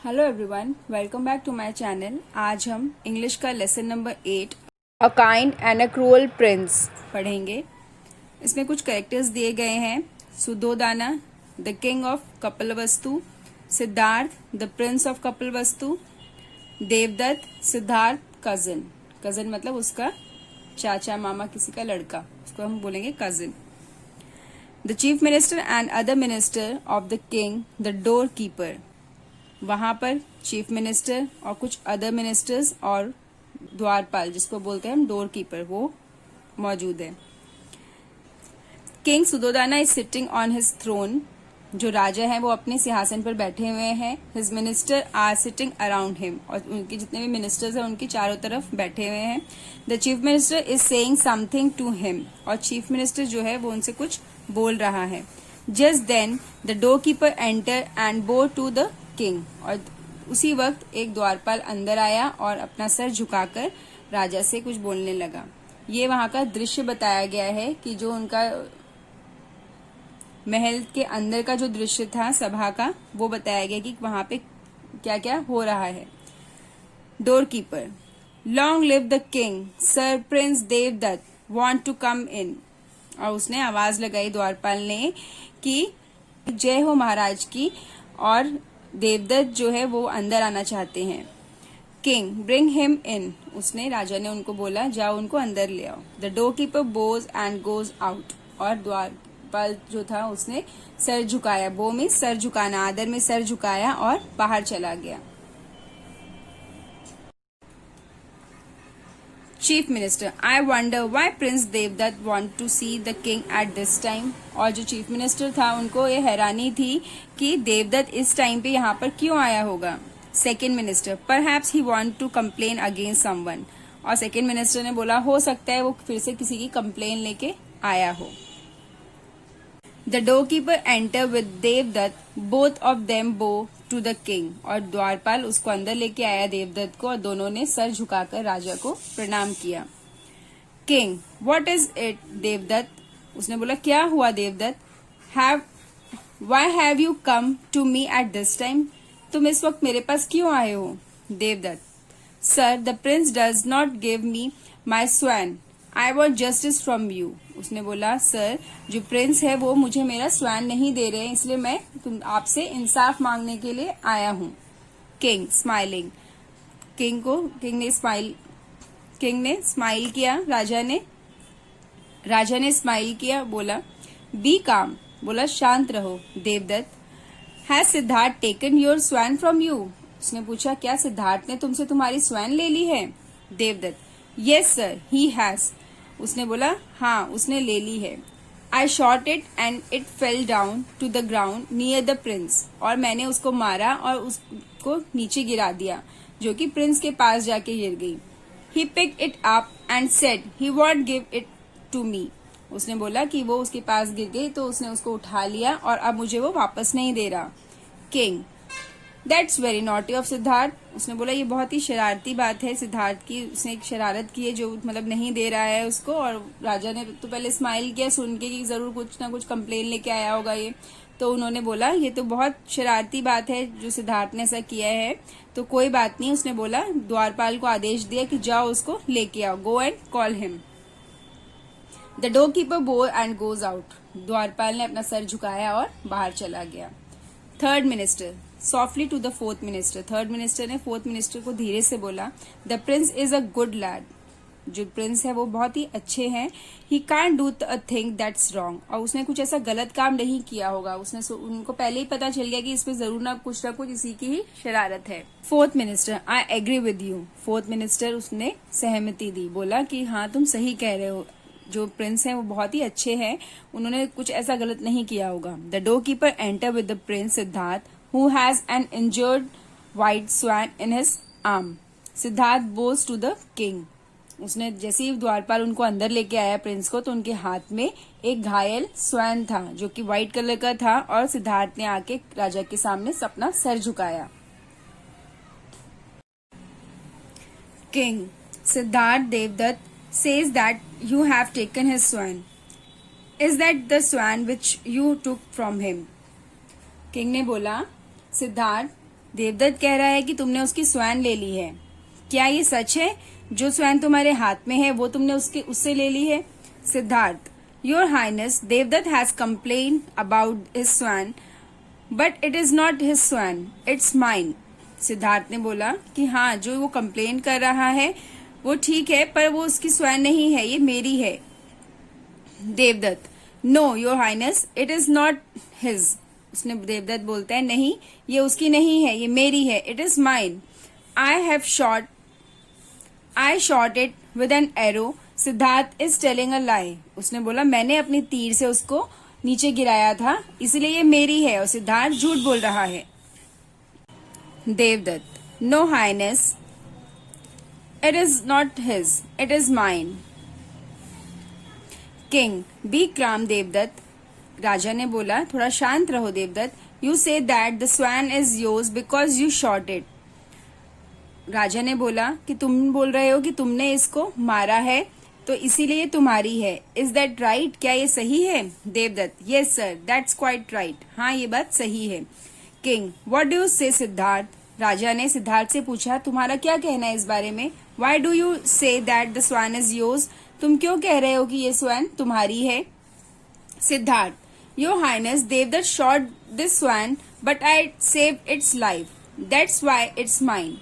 Hello everyone, welcome back to my channel. आज हम English का lesson number 8 a kind and a cruel prince पढ़ेंगे। इसमें कुछ कैरेक्टर्स दिए गए हैं। Suddhodana the king of Kapilavastu, Siddhartha the prince of Kapilavastu, Devadatta Siddhartha cousin. Cousin मतलब उसका चाचा मामा किसी का लड़का, उसको हम बोलेंगे cousin. The chief minister and other minister of the king the door keeper. वहां पर चीफ मिनिस्टर और कुछ अदर मिनिस्टर्स और द्वारपाल, जिसको बोलते हैं हम डोर कीपर, वो मौजूद है। King Suddhodana is sitting on his throne. जो राजा है वो अपने सिंहासन पर बैठे हुए हैं। His minister are sitting around him, और उनके जितने भी मिनिस्टर्स हैं उनके चारों तरफ बैठे हुए हैं। The chief minister is saying something to him, और चीफ मिनिस्टर जो है वो उनसे कुछ बोल रहा है। Just then the door keeper enter and bow to the king, और उसी वक्त एक द्वारपाल अंदर आया और अपना सर झुकाकर राजा से कुछ बोलने लगा। ये वहां का दृश्य बताया गया है कि जो उनका महल के अंदर का जो दृश्य था सभा का, वो बताया गया कि वहां पे क्या क्या हो रहा है। Door keeper, long live the king, sir prince Devadatta want to come in. और उसने आवाज लगाई द्वारपाल ने कि जय हो महाराज की, और देवदत्त जो है वो अंदर आना चाहते हैं। King, bring him in. उसने राजा ने उनको बोला जाओ उनको अंदर ले आओ। The door keeper Bhoj and goes out, और द्वारपाल जो था उसने सर झुकाया। बो में सर झुकाना, आदर में सर झुकाया और बाहर चला गया। Chief minister, I wonder why prince Devdatt want to see the king at this time. और जो चीफ मिनिस्टर था उनको ये हैरानी थी कि देवदत्त इस टाइम पे यहाँ पर क्यों आया होगा। Second minister, perhaps he want to complain against someone. और सेकेंड मिनिस्टर ने बोला हो सकता है वो फिर से किसी की कंप्लेन लेके आया हो। The door keeper enter with Devadatta, both of them bow to the king. और द्वारपाल उसको अंदर लेके आया देवदत्त को, और दोनों ने सर झुकाकर राजा को प्रणाम किया। King, what is it Devadatta. उसने बोला क्या हुआ Devadatta. Why have you come to me at this time. तुम इस वक्त मेरे पास क्यों आए हो। Devadatta, sir the prince does not give me my swan, I want justice from you. उसने बोला सर जो प्रिंस है वो मुझे मेरा स्वैन नहीं दे रहे हैं, इसलिए मैं आपसे इंसाफ मांगने के लिए आया हूँ। किंग स्माइलिंग, किंग ने स्माइल किया। राजा ने स्माइल किया, बोला बी काम, बोला शांत रहो। Devadatta, has Siddhartha taken your swan from you. उसने पूछा क्या सिद्धार्थ ने तुमसे तुम्हारी स्वैन ले ली है। Devadatta, yes sir he has. उसने बोला हाँ उसने ले ली है। I shot it and it fell down to the ground near the prince. और मैंने उसको मारा और उसको नीचे गिरा दिया, जो कि प्रिंस के पास जाके गिर गई। He picked it up and said he won't give it to me. उसने बोला कि वो उसके पास गिर गई तो उसने उसको उठा लिया और अब मुझे वो वापस नहीं दे रहा। King, that's very naughty of Siddharth. उसने बोला ये बहुत ही शरारती बात है सिद्धार्थ की, उसने एक शरारत की है जो मतलब नहीं दे रहा है उसको। और राजा ने तो पहले स्माइल किया सुन के कि जरूर कुछ ना कुछ कंप्लेन लेके आया होगा ये, तो उन्होंने बोला ये तो बहुत शरारती बात है जो सिद्धार्थ ने ऐसा किया है, तो कोई बात नहीं। उसने बोला द्वारपाल को आदेश दिया कि जाओ उसको लेके आओ, go and call him. The door keeper bow and goes out. द्वारपाल ने अपना सर झुकाया और बाहर चला गया। Third minister, softly to the fourth minister. Third minister ने फोर्थ मिनिस्टर को धीरे से बोला the prince is a good lad. जो प्रिंस है वो बहुत ही अच्छे हैं। He can't do a thing that's wrong. और उसने कुछ ऐसा गलत काम नहीं किया होगा। उनको पहले ही पता चल गया कि इसमें जरूर ना कुछ इसी की ही शरारत है। Fourth minister, I agree with you. Fourth minister उसने सहमति दी, बोला कि हाँ तुम सही कह रहे हो, जो प्रिंस हैं वो बहुत ही अच्छे हैं, उन्होंने कुछ ऐसा गलत नहीं किया होगा। The door keeper enter with the prince Siddhartha who has an injured white swan in his arm. Siddhartha bows to the king. उसने जैसे ही द्वारपाल उनको अंदर लेके आया प्रिंस को, तो उनके हाथ में एक घायल स्वैन था जो कि व्हाइट कलर का था, और सिद्धार्थ ने आके राजा के सामने अपना सर झुकाया। King, Siddhartha Devadatta says that you have taken his swan. Is that the swan which you took from him? King ने बोला सिद्धार्थ देवदत्त कह रहा है कि तुमने उसकी स्वैन ले ली है। क्या ये सच है? जो स्वैन तुम्हारे हाथ में है वो तुमने उससे ले ली है? Siddhartha, your highness, Devadatta has complain about his swan but it is not his swan, it's mine. Siddhartha ने बोला कि हाँ, जो वो कंप्लेन कर रहा है वो ठीक है, पर वो उसकी स्वैन नहीं है, ये मेरी है। Devadatta, no your highness, it is not his. उसने देवदत्त बोलता है नहीं, ये उसकी नहीं है, ये मेरी है, it is mine. I shot it with an arrow. Siddhartha is telling a lie. उसने बोला मैंने अपनी तीर से उसको नीचे गिराया था, इसलिए ये मेरी है, और सिद्धार्थ झूठ बोल रहा है। Devadatta, no highness, it is not his, it is mine. King, be calm Devadatta. राजा ने बोला थोड़ा शांत रहो Devadatta. You say that the swan is yours because you shot it. राजा ने बोला कि तुम बोल रहे हो कि तुमने इसको मारा है तो इसीलिए तुम्हारी है। Is that right? क्या ये सही है? Devadatta, yes sir, that's quite right. हाँ, ये बात सही है। किंग, व्हाट डू यू से सिद्धार्थ। राजा ने सिद्धार्थ से पूछा तुम्हारा क्या कहना है इस बारे में? Why do you say that the swan is yours. तुम क्यों कह रहे हो कि ये स्वैन तुम्हारी है? Siddhartha, your highness, Devadatta shot this swan but I save its life, that's why it's mine.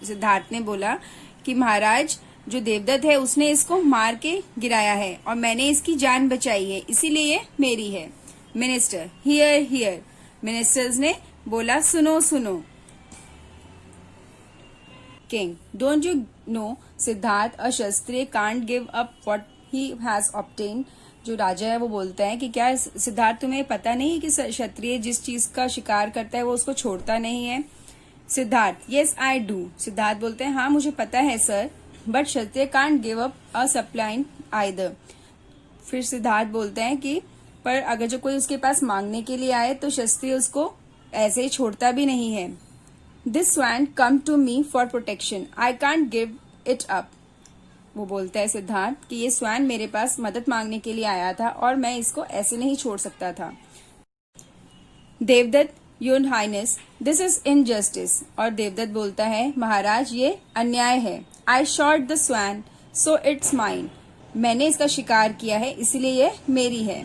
Siddhartha ने बोला कि महाराज, जो देवदत्त है उसने इसको मार के गिराया है और मैंने इसकी जान बचाई है, इसीलिए ये मेरी है। Minister, here here. मिनिस्टर्स ने बोला सुनो सुनो। King, don't you know Siddharth, a Kshatriya can't give up what he has obtained. जो राजा है वो बोलता है कि क्या सिद्धार्थ तुम्हें पता नहीं है कि क्षत्रिय जिस चीज का शिकार करता है वो उसको छोड़ता नहीं है? Siddhartha, yes I do. Siddhartha बोलते हैं हाँ मुझे पता है sir, but kshatriya can't give up a suppliant either. फिर सिद्धार्थ बोलते हैं कि पर अगर जो कोई उसके पास मांगने के लिए आए तो क्षत्रिय उसको ऐसे ही छोड़ता भी नहीं है। This swan come to me for protection, I can't give it up. वो बोलता है सिद्धार्थ कि ये स्वैन मेरे पास मदद मांगने के लिए आया था और मैं इसको ऐसे नहीं छोड़ सकता था। Devadatta, your highness, this is injustice. और देवदत्त बोलता है महाराज ये अन्याय है। I shot the swan so it's mine. मैंने इसका शिकार किया है इसलिए ये मेरी है।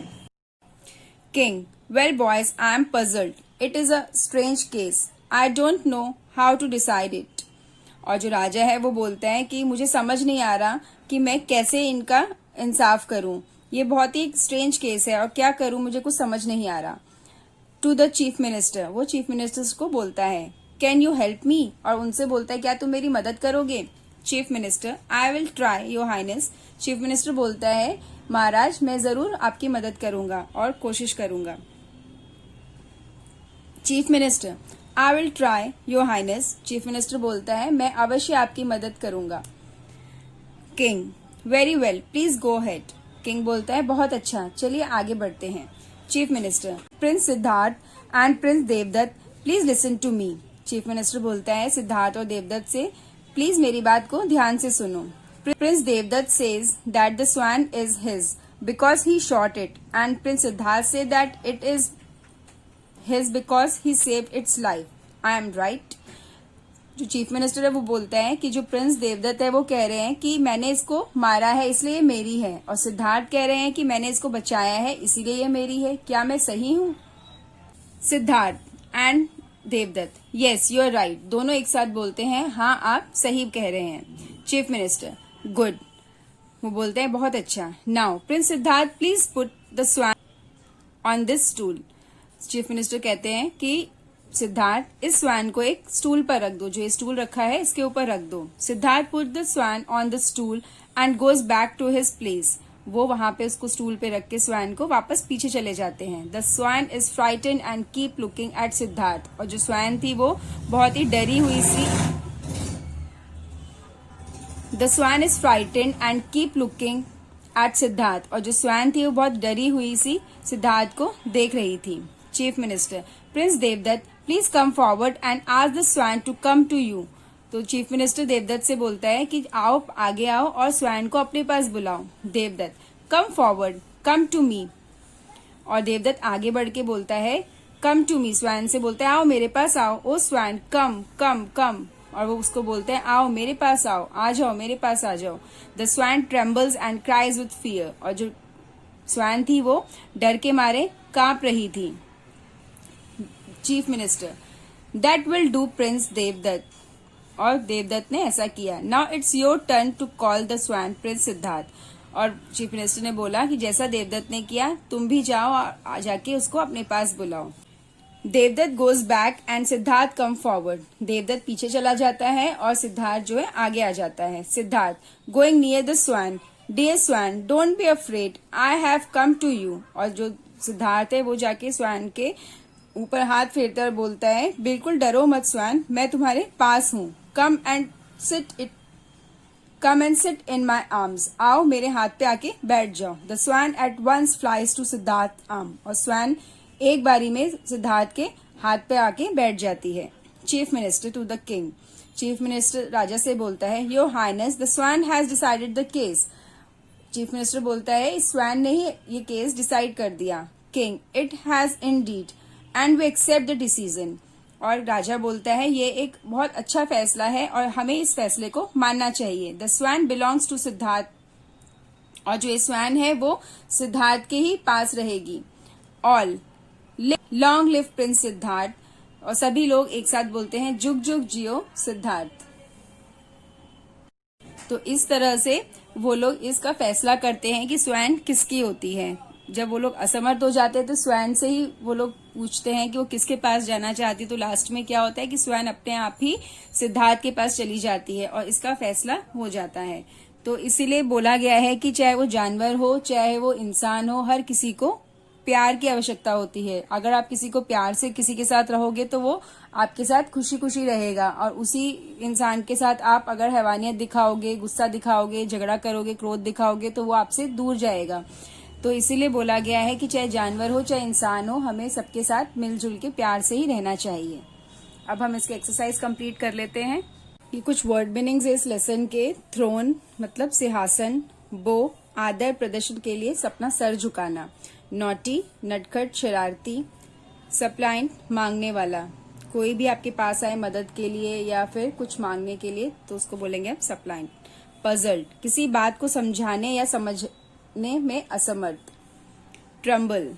King, well boys, I am puzzled, it is a strange case, I don't know how to decide it. और जो राजा है वो बोलता है कि मुझे समझ नहीं आ रहा कि मैं कैसे इनका इंसाफ करूं, ये बहुत ही स्ट्रेंज केस है और क्या करूं मुझे कुछ समझ नहीं आ रहा। टू द चीफ मिनिस्टर, वो चीफ मिनिस्टर को बोलता है कैन यू हेल्प मी, और उनसे बोलता है क्या तुम मेरी मदद करोगे? Chief minister, I will try your highness. Chief minister बोलता है महाराज मैं जरूर आपकी मदद करूंगा और कोशिश करूंगा। Chief minister, I will try your highness. Chief minister बोलता है मैं अवश्य आपकी मदद करूंगा। King, very well, please go ahead. King बोलता है बहुत अच्छा, चलिए आगे बढ़ते हैं। Chief minister, prince Siddhartha and prince Devadatta, please listen to me. Chief minister बोलता है सिद्धार्थ और देवदत्त से प्लीज मेरी बात को ध्यान से सुनो। Prince Devadatta says that the swan is his because he shot it, and prince Siddhartha says that it is his because he saved its life. I am right? जो चीफ मिनिस्टर है वो बोलता है कि जो प्रिंस देवदत्त है वो कह रहे हैं कि मैंने इसको मारा है इसलिए ये मेरी है, और सिद्धार्थ कह रहे हैं कि मैंने इसको बचाया है इसीलिए ये मेरी है। क्या मैं सही हूँ? Siddhartha and Devadatta, yes you are right. दोनों एक साथ बोलते हैं हाँ आप सही कह रहे हैं। Chief minister, good. वो बोलते हैं बहुत अच्छा। Now Prince Siddharth please put the swan on this stool. Chief minister कहते हैं कि सिद्धार्थ इस स्वैन को एक स्टूल पर रख दो, जो ये स्टूल रखा है इसके ऊपर रख दो। Siddhartha put the swan on the stool and goes back to his place. वो वहां पे उसको स्टूल पे रख के स्वैन को वापस पीछे चले जाते हैं। The swan is frightened and keep looking at Siddhartha. और जो स्वैन थी वो बहुत ही डरी हुई सी। The swan is frightened and keep looking at Siddhartha. और जो स्वैन थी वो बहुत डरी हुई सी सिद्धार्थ को देख रही थी। Chief minister, prince Devadatta please come forward and ask the swan to come to you. तो चीफ मिनिस्टर देवदत्त से बोलता है कि आओ आगे आओ और स्वैन को अपने पास बुलाओ। Devadatta, come forward, come to me. और देवदत्त आगे बढ़ के बोलता है कम टू मी, स्वैन से बोलता है आओ मेरे पास आओ, ओ स्वैन कम कम कम, और वो उसको बोलते हैं आओ मेरे पास आओ, आ जाओ मेरे पास आ जाओ। The swan trembles and cries with fear, और जो स्वैन थी वो डर के मारे कांप रही थी। Chief minister, that will do prince Devadatta, और देवदत्त ने ऐसा किया। Now it's your turn to call the swan prince Siddhartha, और चीफ मिनिस्टर ने बोला कि जैसा देवदत्त ने किया तुम भी जाओ और जाके उसको अपने पास बुलाओ। Devadatta goes back and Siddhartha come forward, Devadatta पीछे चला जाता है और सिद्धार्थ जो है आगे आ जाता है। Siddhartha going near the swan, dear swan don't be afraid, I have come to you, और जो सिद्धार्थ है वो जाके स्वैन के ऊपर हाथ फेरता और बोलता है बिल्कुल डरो मत स्वैन, मैं तुम्हारे पास हूँ। Come and sit in my arms, आओ मेरे हाथ पे आके बैठ जाओ। The swan at once flies to Siddhartha arm, और स्वैन एक बारी में सिद्धार्थ के हाथ पे आके बैठ जाती है। Chief minister to the king, chief minister राजा से बोलता है your highness the swan has decided the case, chief minister बोलता है स्वैन ने ही ये केस डिसाइड कर दिया। King, it has indeed and we accept the decision, और राजा बोलता है ये एक बहुत अच्छा फैसला है और हमें इस फैसले को मानना चाहिए। The swan belongs to Siddhartha, और जो ये स्वैन है वो सिद्धार्थ के ही पास रहेगी। All long live Prince Siddhartha, और सभी लोग एक साथ बोलते हैं जुग जुग जियो सिद्धार्थ। तो इस तरह से वो लोग इसका फैसला करते हैं कि स्वैन किसकी होती है। जब वो लोग असमर्थ हो जाते हैं तो स्वैन से ही वो लोग पूछते हैं कि वो किसके पास जाना चाहती, तो लास्ट में क्या होता है कि स्वैन अपने आप ही सिद्धार्थ के पास चली जाती है और इसका फैसला हो जाता है। तो इसीलिए बोला गया है कि चाहे वो जानवर हो चाहे वो इंसान हो, हर किसी को प्यार की आवश्यकता होती है। अगर आप किसी को प्यार से किसी के साथ रहोगे तो वो आपके साथ खुशी खुशी रहेगा, और उसी इंसान के साथ आप अगर हैवानियत दिखाओगे, गुस्सा दिखाओगे, झगड़ा करोगे, क्रोध दिखाओगे तो वो आपसे दूर जाएगा। तो इसीलिए बोला गया है कि चाहे जानवर हो चाहे इंसान हो, हमें सबके साथ मिलजुल के प्यार से ही रहना चाहिए। अब हम इसके एक्सरसाइज कंप्लीट कर लेते हैं। ये कुछ वर्ड मीनिंग्स इस लेसन के। थ्रोन मतलब सिंहासन, बो आदर प्रदर्शन के लिए अपना सर झुकाना, नॉटी नटखट शरारती, सप्लाइंट मांगने वाला, कोई भी आपके पास आए मदद के लिए या फिर कुछ मांगने के लिए तो उसको बोलेंगे आप सप्लाइंट। पजल्ड किसी बात को समझाने या समझने में असमर्थ। ट्रम्बल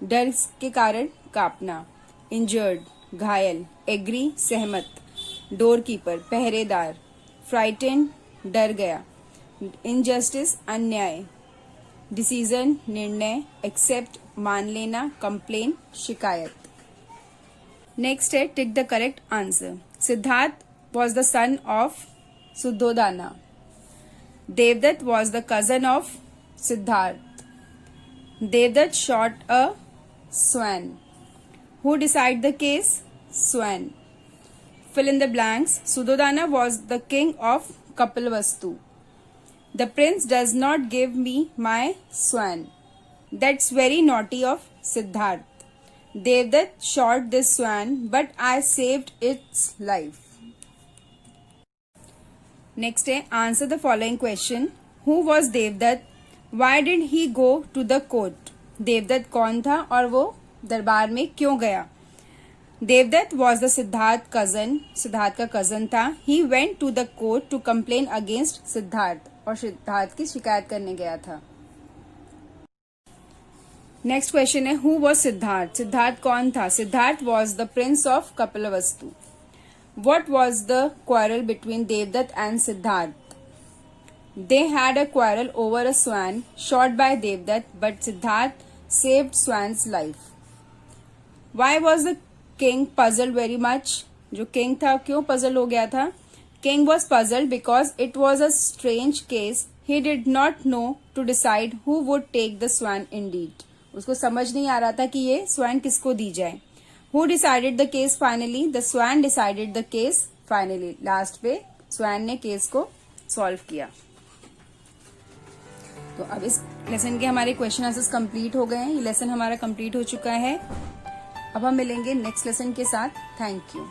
डर के कारण कांपना। इंजर्ड घायल। एग्री सहमत। डोरकीपर पहरेदार। फ्राइटेंड डर गया। इनजस्टिस अन्याय। डिसीजन निर्णय। एक्सेप्ट मान लेना। कंप्लेन शिकायत। नेक्स्ट है tick the correct answer. Siddhartha was the son of Suddhodana. Devadatta was the cousin of Siddhartha. Devadatta shot a swan. Who decided the case? Swan. Fill in the blanks. Suddhodana was the king of Kapilavastu. The prince does not give me my swan. That's very naughty of Siddharth. Devdutt shot this swan, but I saved its life. Next है answer the following question. Who was Devdutt? Why did he go to the court? Devadatta कौन था और वो दरबार में क्यों गया? Devdutt was the Siddharth cousin, Siddharth का कजन था। He went to the court to complain against Siddharth, और सिद्धार्थ की शिकायत करने गया था। नेक्स्ट क्वेश्चन है हु वॉज सिद्धार्थ? सिद्धार्थ कौन था? Siddhartha was the prince of Kapilavastu. What was the quarrel between Devadatta and Siddhartha? They had a quarrel over a swan shot by Devdutt, but Siddharth saved swan's life. Why was the king puzzled very much? जो king था क्यों puzzled हो गया था? King was puzzled because it was a strange case. He did not know to decide who would take the swan indeed. उसको समझ नहीं आ रहा था कि ये swan किसको दी जाए। Who decided the case finally? The swan decided the case finally. Last पे swan ने केस को सॉल्व किया। तो अब इस लेसन के हमारे क्वेश्चन आंसर्स कंप्लीट हो गए हैं। ये लेसन हमारा कंप्लीट हो चुका है। अब हम मिलेंगे नेक्स्ट लेसन के साथ। Thank you.